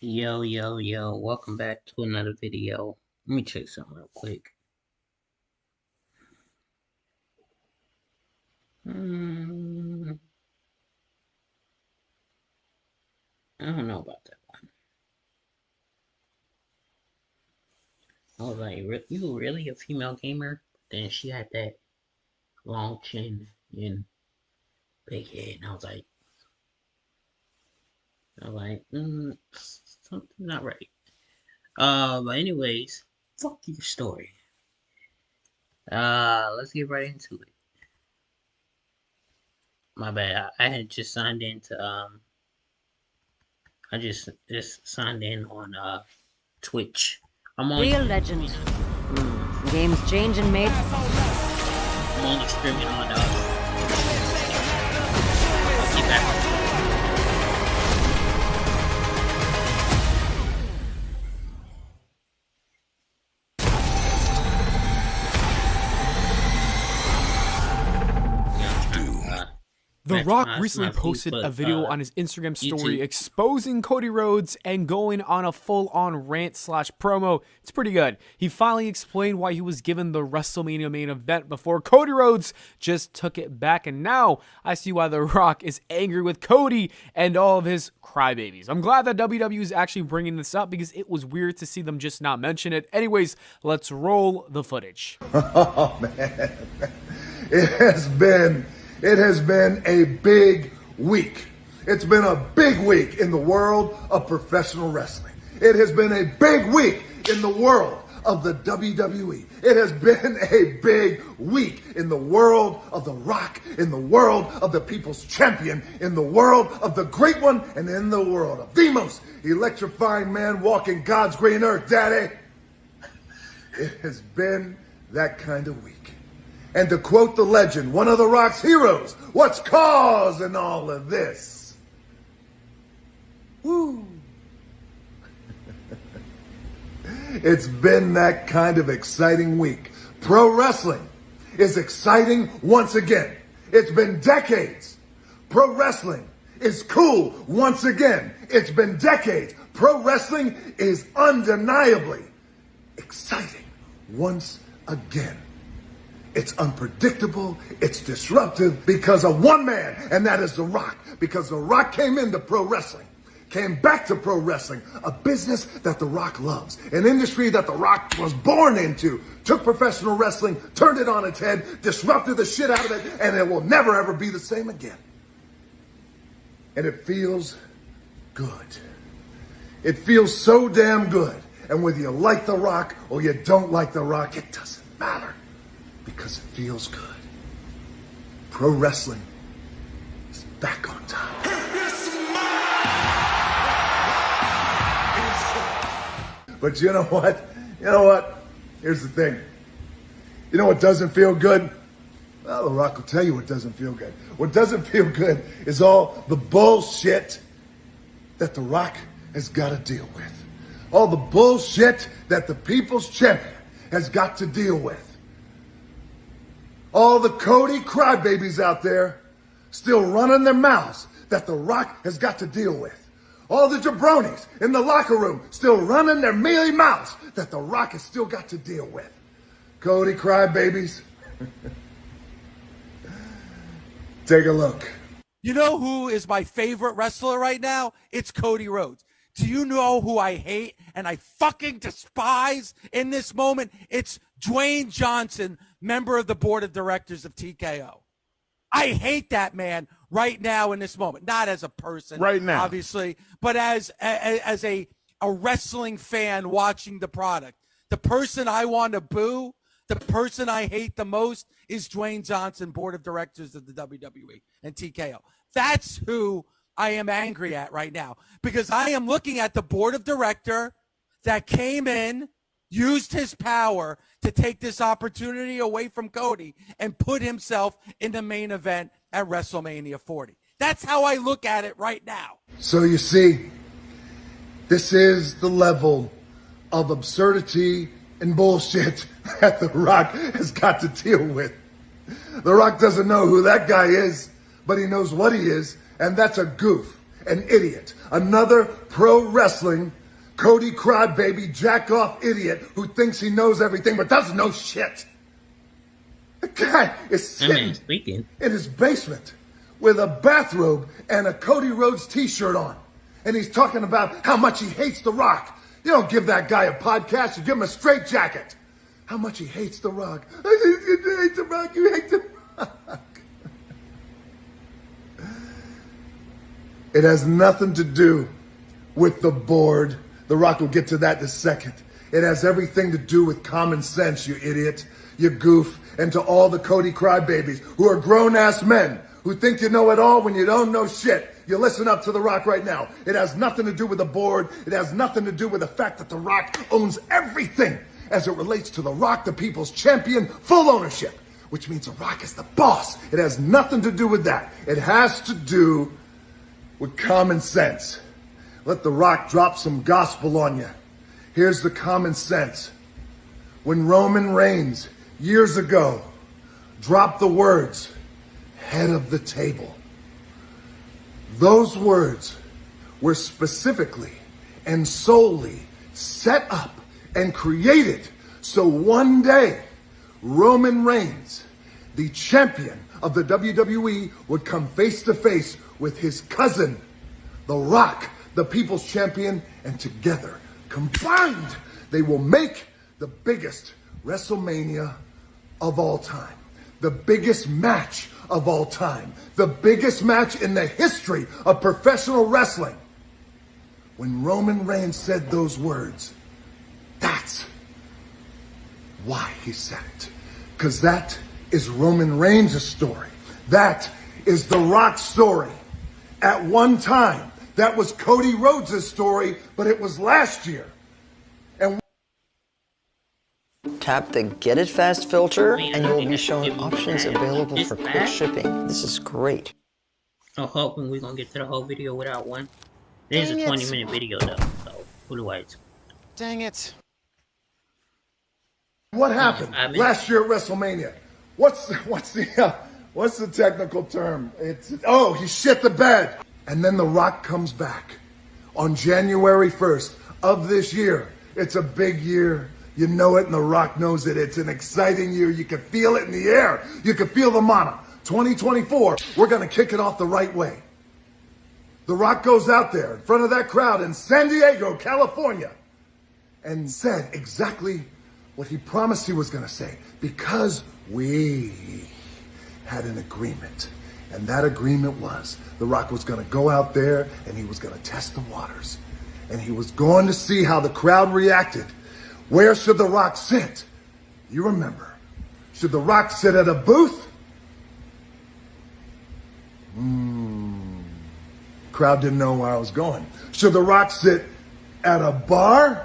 Yo, yo, yo, welcome back to another video. Let me check something real quick. Hmm, I don't know about that one. I was like, you really a female gamer? Then she had that long chin and big head, and I was like, something not right. But anyways, fuck your story. Let's get right into it. My bad, I had just signed into, I just signed in on, Twitch. I'm on Real legend. Games change and made. I'm only streaming on I'll keep back. The Rock recently posted a video on his Instagram story YouTube. exposing Cody Rhodes and going on a full-on rant/promo. It's pretty good. He finally explained why he was given the WrestleMania main event before Cody Rhodes just took it back, and now I see why The Rock is angry with Cody and all of his crybabies. I'm glad that WWE is actually bringing this up because it was weird to see them just not mention it. Anyways, let's roll the footage. Oh man, it has been a big week. It's been a big week in the world of professional wrestling. It has been a big week in the world of the WWE. It has been a big week in the world of The Rock, in the world of the People's Champion, in the world of the Great One, and in the world of the most electrifying man walking God's green earth, Daddy. It has been that kind of week. And to quote the legend, one of The Rock's heroes, what's causing all of this? Woo! It's been that kind of exciting week. Pro wrestling is exciting once again. It's been decades. Pro wrestling is cool once again. It's been decades. Pro wrestling is undeniably exciting once again. It's unpredictable, it's disruptive because of one man, and that is The Rock. Because The Rock came into pro wrestling, came back to pro wrestling, a business that The Rock loves, an industry that The Rock was born into, took professional wrestling, turned it on its head, disrupted the shit out of it, and it will never ever be the same again. And it feels good. It feels so damn good. And whether you like The Rock or you don't like The Rock, it doesn't matter. Because it feels good. Pro wrestling is back on top. But you know what? Here's the thing. You know what doesn't feel good? Well, The Rock will tell you what doesn't feel good. What doesn't feel good is all the bullshit that The Rock has got to deal with. All the bullshit that the People's Champion has got to deal with. All the Cody crybabies out there still running their mouths that The Rock has got to deal with. All the jabronis in the locker room still running their mealy mouths that The Rock has still got to deal with. Cody crybabies, take a look. You know who is my favorite wrestler right now? It's Cody Rhodes. Do you know who I hate and I fucking despise in this moment? It's Dwayne Johnson, member of the board of directors of TKO. I hate that man right now in this moment. Not as a person, right now, obviously, but as a wrestling fan watching the product. The person I want to boo, the person I hate the most is Dwayne Johnson, board of directors of the WWE and TKO. That's who I am angry at right now because I am looking at the board of director that came in, used his power to take this opportunity away from Cody and put himself in the main event at WrestleMania 40. That's how I look at it right now. So you see, this is the level of absurdity and bullshit that The Rock has got to deal with. The Rock doesn't know who that guy is, but he knows what he is, and that's a goof. an idiot. Another pro wrestling Cody Crybaby jack-off idiot who thinks he knows everything but doesn't know shit. The guy is sitting in his basement with a bathrobe and a Cody Rhodes t-shirt on. And he's talking about how much he hates The Rock. You don't give that guy a podcast, you give him a straitjacket. How much he hates The Rock. You hate The Rock, you hate The Rock. It has nothing to do with the board. The Rock will get to that in a second. It has everything to do with common sense, you idiot, you goof. And to all the Cody Crybabies who are grown-ass men who think you know it all when you don't know shit, you listen up to The Rock right now. It has nothing to do with the board. It has nothing to do with the fact that The Rock owns everything as it relates to The Rock, the people's champion, full ownership, which means The Rock is the boss. It has nothing to do with that. It has to do with common sense. Let The Rock drop some gospel on you. Here's the common sense. When Roman Reigns, years ago, dropped the words, head of the table, those words were specifically and solely set up and created so one day Roman Reigns, the champion of the WWE, would come face to face with his cousin, The Rock, the people's champion, and together, combined, they will make the biggest WrestleMania of all time. The biggest match of all time. The biggest match in the history of professional wrestling. When Roman Reigns said those words, that's why he said it. Because that is Roman Reigns' story. That is The Rock's story. At one time, that was Cody Rhodes' story, but it was last year. And tap the Get It Fast filter and you will be shown options available for quick shipping. This is great. I'm hoping we're gonna get to the whole video without one. It is a 20-minute video though, so who do I expect? Dang it. what happened last year at WrestleMania? What's the technical term? He shit the bed. And then The Rock comes back on January 1st of this year. It's a big year. You know it, and The Rock knows it. It's an exciting year. You can feel it in the air. You can feel the mana. 2024, we're going to kick it off the right way. The Rock goes out there in front of that crowd in San Diego, California, and said exactly what he promised he was going to say, because we had an agreement. And that agreement was The Rock was going to go out there and he was going to test the waters. And he was going to see how the crowd reacted. Where should The Rock sit? You remember. Should The Rock sit at a booth? Crowd didn't know where I was going. Should The Rock sit at a bar?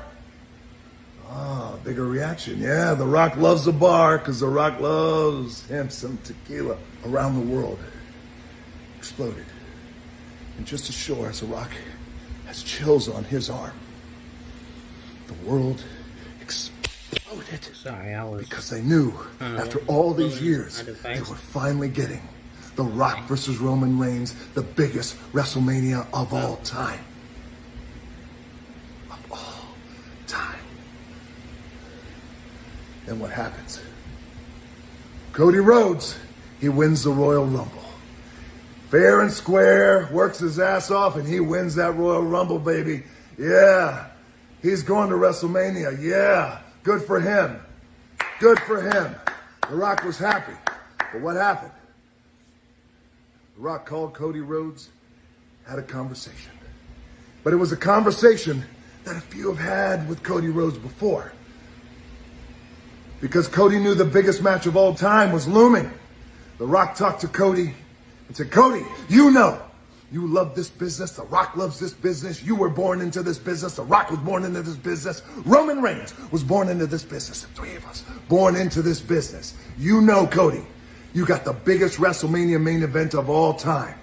Bigger reaction. Yeah, The Rock loves a bar because The Rock loves him some tequila. Around the world exploded. And just as sure as The Rock has chills on his arm, the world exploded. Sorry, I was... Because they knew, after all these years, they were finally getting The Rock versus Roman Reigns, the biggest WrestleMania of all time. Of all time. Then what happens? Cody Rhodes, he wins the Royal Rumble. Fair and square, works his ass off, and he wins that Royal Rumble, baby. Yeah, he's going to WrestleMania. Yeah, good for him. Good for him. The Rock was happy. But what happened? The Rock called Cody Rhodes, had a conversation. But it was a conversation that a few have had with Cody Rhodes before. Because Cody knew the biggest match of all time was looming. The Rock talked to Cody and said, Cody, you know, you love this business. The Rock loves this business. You were born into this business. The Rock was born into this business. Roman Reigns was born into this business. The three of us born into this business. You know, Cody, you got the biggest WrestleMania main event of all time.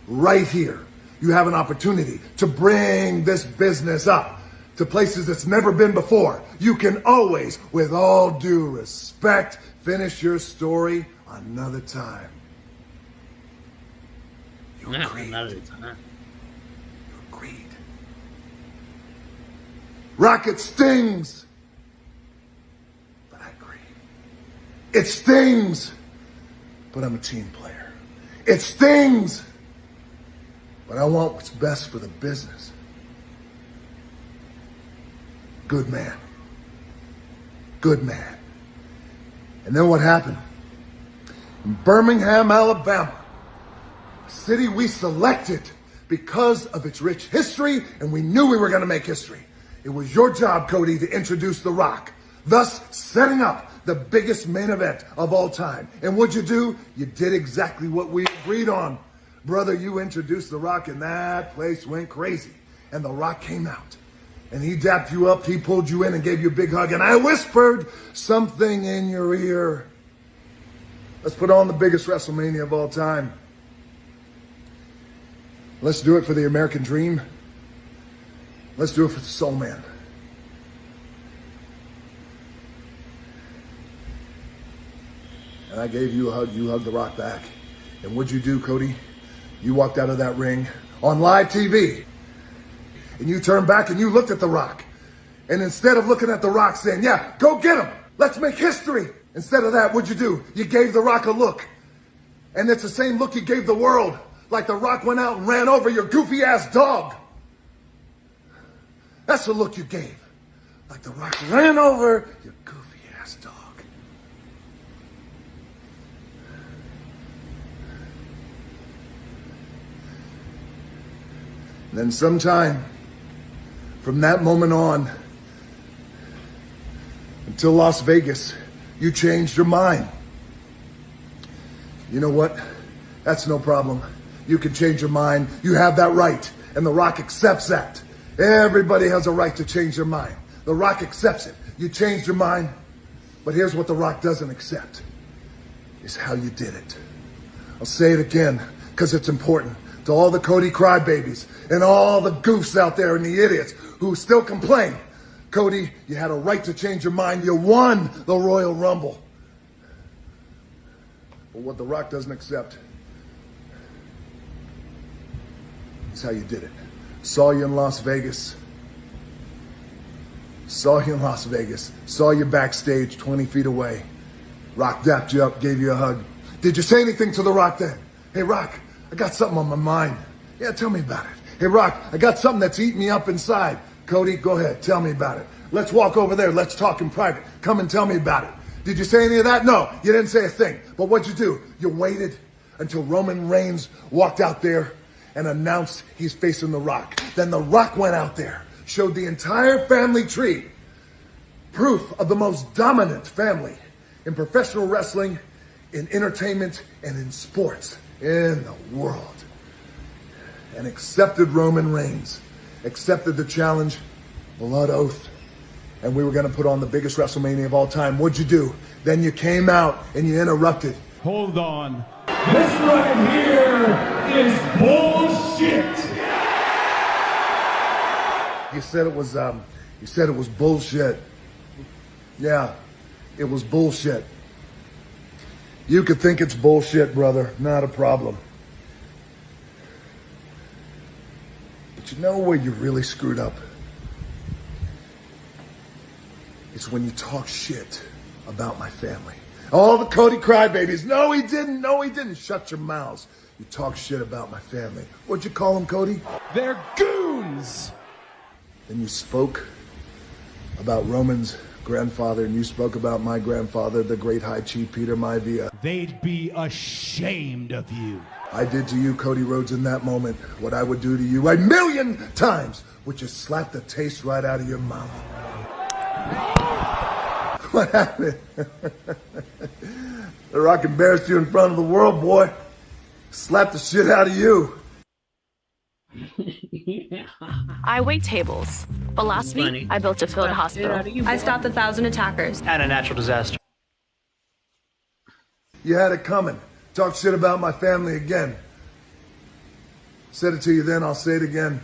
Right here. You have an opportunity to bring this business up to places it's never been before. You can always, with all due respect, finish your story another time. You agreed. Another time. agreed. Rocket stings, but I agree. It stings, but I'm a team player. It stings, but I want what's best for the business. Good man. Good man. And then what happened? In Birmingham, Alabama, a city we selected because of its rich history, and we knew we were going to make history. It was your job, Cody, to introduce The Rock, thus setting up the biggest main event of all time. And what'd you do? You did exactly what we agreed on. Brother, you introduced The Rock, and that place went crazy. And The Rock came out. And he dapped you up, he pulled you in and gave you a big hug, and I whispered something in your ear. Let's put on the biggest WrestleMania of all time. Let's do it for the American dream. Let's do it for the Soul Man. And I gave you a hug, you hugged The Rock back. And what'd you do, Cody? You walked out of that ring on live TV. And you turned back and you looked at The Rock. And instead of looking at The Rock saying, yeah, go get him, let's make history. Instead of that, what'd you do? You gave The Rock a look. And it's the same look you gave the world. Like The Rock went out and ran over your goofy ass dog. That's the look you gave. Like The Rock ran over your goofy ass dog. And then sometime from that moment on until Las Vegas, you changed your mind. You know what? That's no problem. You can change your mind. You have that right. And The Rock accepts that. Everybody has a right to change their mind. The Rock accepts it. You changed your mind. But here's what The Rock doesn't accept. Is how you did it. I'll say it again because it's important. To all the Cody crybabies and all the goofs out there and the idiots who still complain. Cody, you had a right to change your mind. You won the Royal Rumble. But what The Rock doesn't accept is how you did it. Saw you in Las Vegas. Saw you in Las Vegas. Saw you backstage 20 feet away. Rock dapped you up, gave you a hug. Did you say anything to The Rock then? Hey, Rock, I got something on my mind. Yeah, tell me about it. Hey, Rock, I got something that's eating me up inside. Cody, go ahead, tell me about it. Let's walk over there. Let's talk in private. Come and tell me about it. Did you say any of that? No, you didn't say a thing. But what'd you do? You waited until Roman Reigns walked out there and announced he's facing The Rock. Then The Rock went out there, showed the entire family tree, proof of the most dominant family in professional wrestling, in entertainment, and in sports in the world. And accepted Roman Reigns, accepted the challenge, blood oath, and we were going to put on the biggest WrestleMania of all time. What'd you do? Then you came out and you interrupted. Hold on. This right here is bullshit. You said it was bullshit. Yeah, it was bullshit. You could think it's bullshit, brother. Not a problem. But you know where you really screwed up? It's when you talk shit about my family. All the Cody crybabies. No, he didn't. No, he didn't. Shut your mouths. You talk shit about my family. What'd you call them, Cody? They're goons. Then you spoke about Roman's grandfather, and you spoke about my grandfather, the great High Chief Peter Maivia. They'd be ashamed of you. I did to you, Cody Rhodes, in that moment what I would do to you 1,000,000 times, which is slap the taste right out of your mouth. What happened? The Rock embarrassed you in front of the world, boy. Slapped the shit out of you. I wait tables, but last week I built a field hospital. I stopped 1,000 attackers. And a natural disaster. You had it coming. Talk shit about my family again. Said it to you then, I'll say it again.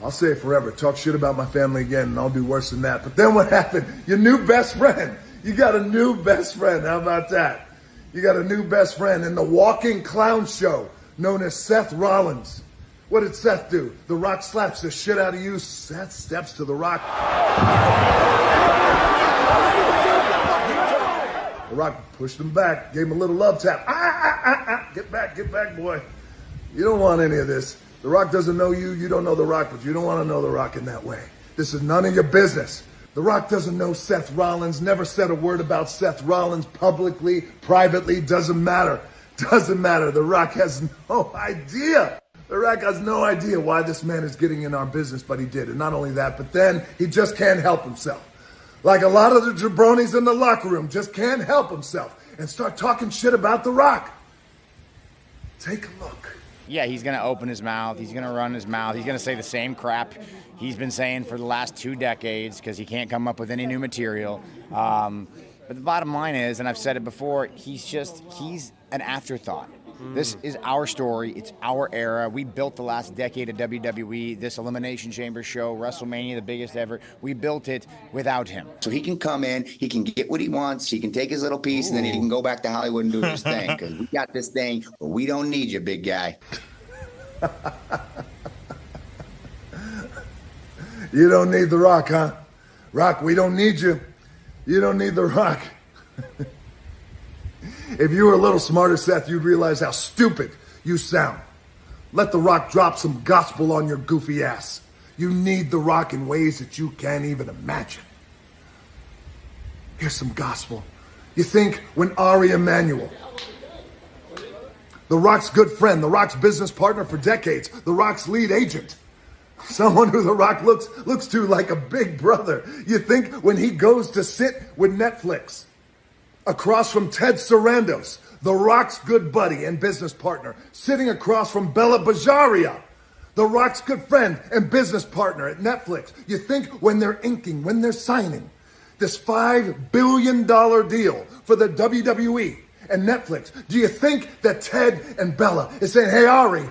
I'll say it forever. Talk shit about my family again, and I'll do worse than that. But then what happened? Your new best friend. You got a new best friend. How about that? You got a new best friend in the walking clown show known as Seth Rollins. What did Seth do? The Rock slaps the shit out of you. Seth steps to the Rock. The Rock pushed him back, gave him a little love tap. Get back, boy. You don't want any of this. The Rock doesn't know you. You don't know The Rock, but you don't want to know The Rock in that way. This is none of your business. The Rock doesn't know Seth Rollins, never said a word about Seth Rollins publicly, privately, doesn't matter. Doesn't matter. The Rock has no idea. The Rock has no idea why this man is getting in our business, but he did. And not only that, but then he just can't help himself. Like a lot of the jabronis in the locker room, just can't help himself and start talking shit about The Rock. Take a look. Yeah, he's going to open his mouth. He's going to run his mouth. He's going to say the same crap he's been saying for the last 2 decades because he can't come up with any new material. But the bottom line is, and I've said it before, he's an afterthought. This is our story. It's our era. We built the last decade of WWE, this Elimination Chamber show, WrestleMania, the biggest ever. We built it without him. So he can come in, he can get what he wants, he can take his little piece, and then he can go back to Hollywood and do his thing. Because we got this thing, but we don't need you, big guy. You don't need The Rock, huh? Rock, we don't need you. You don't need The Rock. If you were a little smarter, Seth, you'd realize how stupid you sound. Let The Rock drop some gospel on your goofy ass. You need The Rock in ways that you can't even imagine. Here's some gospel. You think when Ari Emanuel, The Rock's good friend, The Rock's business partner for decades, The Rock's lead agent, someone who The Rock looks to like a big brother. You think when he goes to sit with Netflix, across from Ted Sarandos, The Rock's good buddy and business partner, sitting across from Bella Bajaria, The Rock's good friend and business partner at Netflix. You think when they're inking, when they're signing this $5 billion deal for the WWE and Netflix, do you think that Ted and Bella is saying, hey, Ari,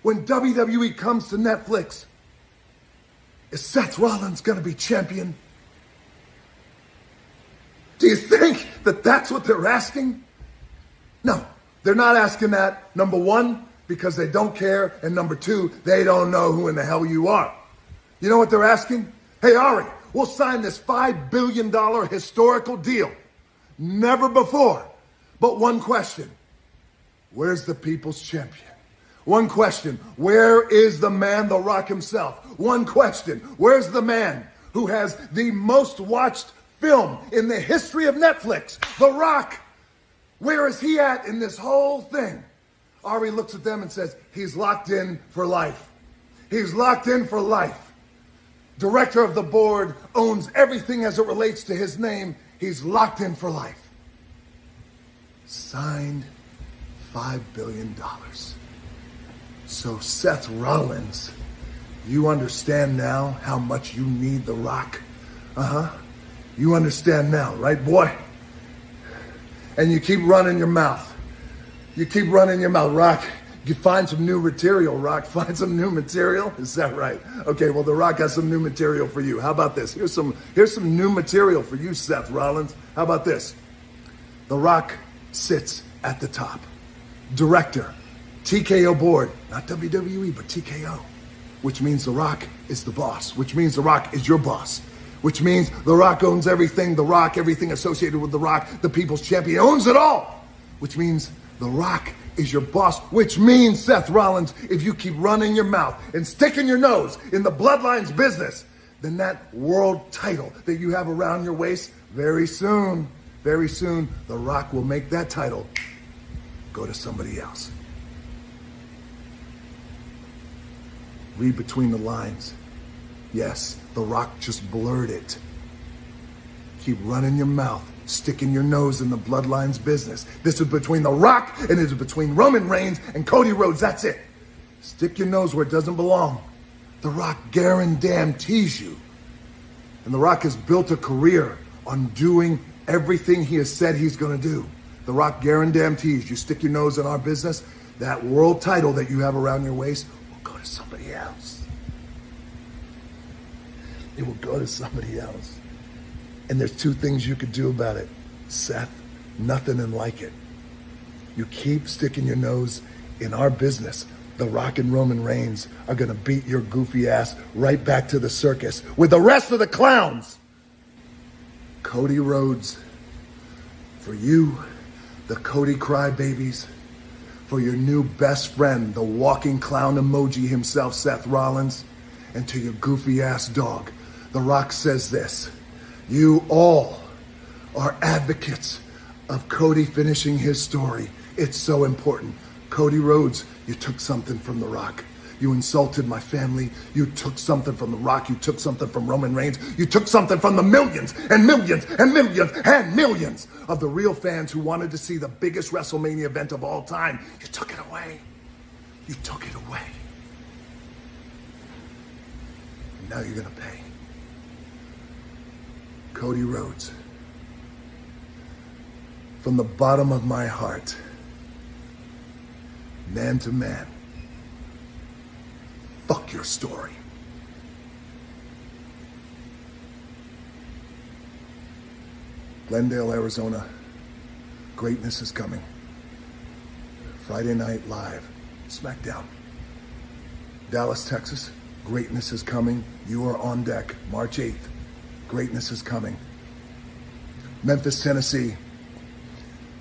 when WWE comes to Netflix, is Seth Rollins going to be champion? Do you think that that's what they're asking? No, they're not asking that. Number one, because they don't care. And number two, they don't know who in the hell you are. You know what they're asking? Hey, Ari, we'll sign this $5 billion historical deal. Never before. But one question. Where's the people's champion? One question. Where is the man, The Rock himself? One question. Where's the man who has the most watched film in the history of Netflix? The Rock. Where is he at in this whole thing? Ari looks at them and says, he's locked in for life. He's locked in for life. Director of the board, owns everything as it relates to his name. He's locked in for life. Signed $5 billion. So Seth Rollins, you understand now how much you need The Rock? Uh-huh. You understand now, right, boy? And you keep running your mouth. You keep running your mouth, Rock. You find some new material, Rock. Find some new material? Is that right? Okay, well, The Rock has some new material for you. How about this? Here's some new material for you, Seth Rollins. How about this? The Rock sits at the top. Director, TKO board, not WWE, but TKO, which means The Rock is the boss, which means The Rock is your boss, which means The Rock owns everything, The Rock, everything associated with The Rock, the people's champion, owns it all, which means The Rock is your boss, which means, Seth Rollins, if you keep running your mouth and sticking your nose in the Bloodlines business, then that world title that you have around your waist, very soon, The Rock will make that title go to somebody else. Read between the lines. Yes, The Rock just blurred it. Keep running your mouth, sticking your nose in the Bloodlines business. This is between The Rock and it is between Roman Reigns and Cody Rhodes. That's it. Stick your nose where it doesn't belong. The Rock guarantees you. And The Rock has built a career on doing everything he has said he's going to do. The Rock guarantees you stick your nose in our business, that world title that you have around your waist will go to somebody else. It will go to somebody else. And there's two things you could do about it. Seth, nothing and like it. You keep sticking your nose In our business, The Rock and Roman Reigns are gonna beat your goofy ass right back to the circus with the rest of the clowns. Cody Rhodes, for you, the Cody Crybabies, for your new best friend, the walking clown emoji himself, Seth Rollins, and to your goofy ass dog, The Rock says this: you all are advocates of Cody finishing his story. It's so important. Cody Rhodes, you took something from The Rock. You insulted my family. You took something from The Rock. You took something from Roman Reigns. You took something from the millions and millions and millions and millions of the real fans who wanted to see the biggest WrestleMania event of all time. You took it away. You took it away. And now you're gonna pay. Cody Rhodes, from the bottom of my heart, man to man, fuck your story. Glendale, Arizona, greatness is coming. Friday Night Live, SmackDown. Dallas, Texas, greatness is coming. You are on deck. March 8th, greatness is coming. Memphis, Tennessee,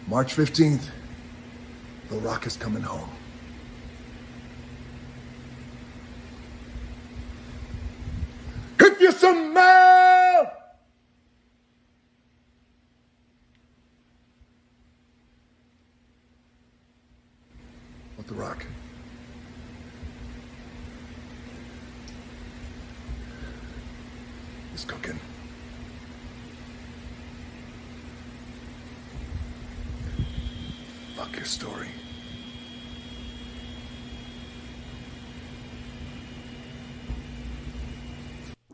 March 15th, The Rock is coming home. If you smell what, The Rock is cooking. Fuck your story.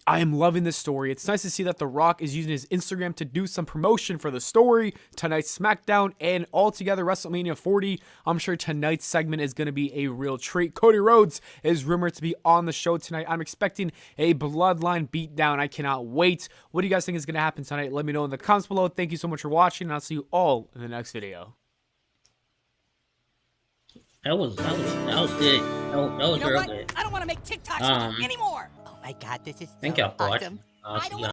I am loving this story. It's nice to see that The Rock is using his Instagram to do some promotion for the story, tonight's SmackDown, and altogether WrestleMania 40. I'm sure tonight's segment is going to be a real treat. Cody Rhodes is rumored to be on the show tonight. I'm expecting a bloodline beatdown. I cannot wait. What do you guys think is going to happen tonight? Let me know in the comments below. Thank you so much for watching, and I'll see you all in the next video. That was good. That was real good. I don't want to make TikToks anymore. Oh my God, this is Thank y'all for watching. I'll see y'all.